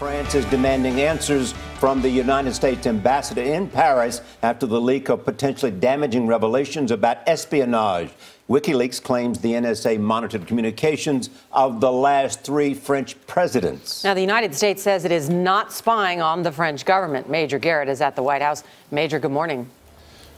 France is demanding answers from the United States ambassador in Paris after the leak of potentially damaging revelations about espionage. WikiLeaks claims the NSA monitored communications of the last 3 French presidents. Now, the United States says it is not spying on the French government. Major Garrett is at the White House. Major, good morning.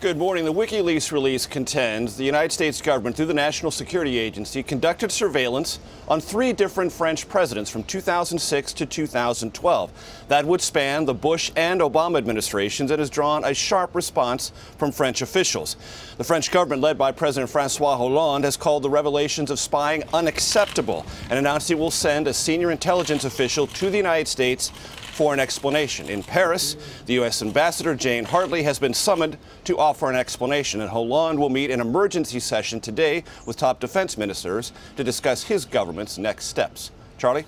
Good morning. The WikiLeaks release contends the United States government, through the National Security Agency, conducted surveillance on 3 different French presidents from 2006 to 2012. That would span the Bush and Obama administrations and has drawn a sharp response from French officials. The French government, led by President François Hollande, has called the revelations of spying unacceptable and announced it will send a senior intelligence official to the United States for an explanation. In Paris, the U.S. ambassador, Jane Hartley, has been summoned to offer an explanation, and Hollande will meet an emergency session today with top defense ministers to discuss his government's next steps. Charlie?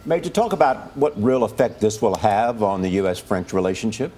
Major, talk about what real effect this will have on the U.S.-French relationship.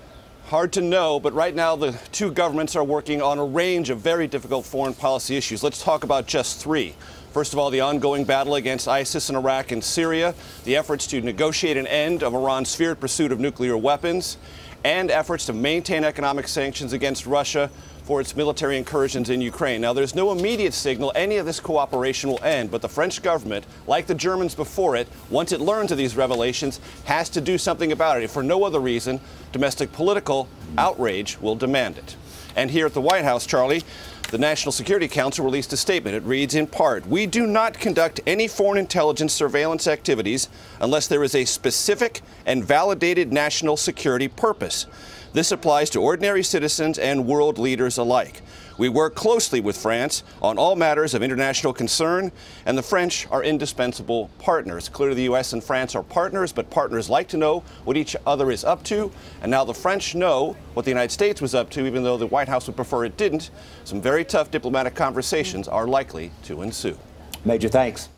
Hard to know, but right now the 2 governments are working on a range of very difficult foreign policy issues. Let's talk about just 3. First of all, the ongoing battle against ISIS in Iraq and Syria, the efforts to negotiate an end of Iran's feared pursuit of nuclear weapons, and efforts to maintain economic sanctions against Russia for its military incursions in Ukraine. Now, there's no immediate signal any of this cooperation will end, but the French government, like the Germans before it, once it learns of these revelations, has to do something about it. If for no other reason, domestic political outrage will demand it. And here at the White House, Charlie, the National Security Council released a statement. It reads in part, "We do not conduct any foreign intelligence surveillance activities unless there is a specific and validated national security purpose. This applies to ordinary citizens and world leaders alike. We work closely with France on all matters of international concern, and the French are indispensable partners." Clearly, the U.S. and France are partners, but partners like to know what each other is up to. And now the French know what the United States was up to, even though the White House would prefer it didn't. Some very tough diplomatic conversations are likely to ensue. Major, thanks.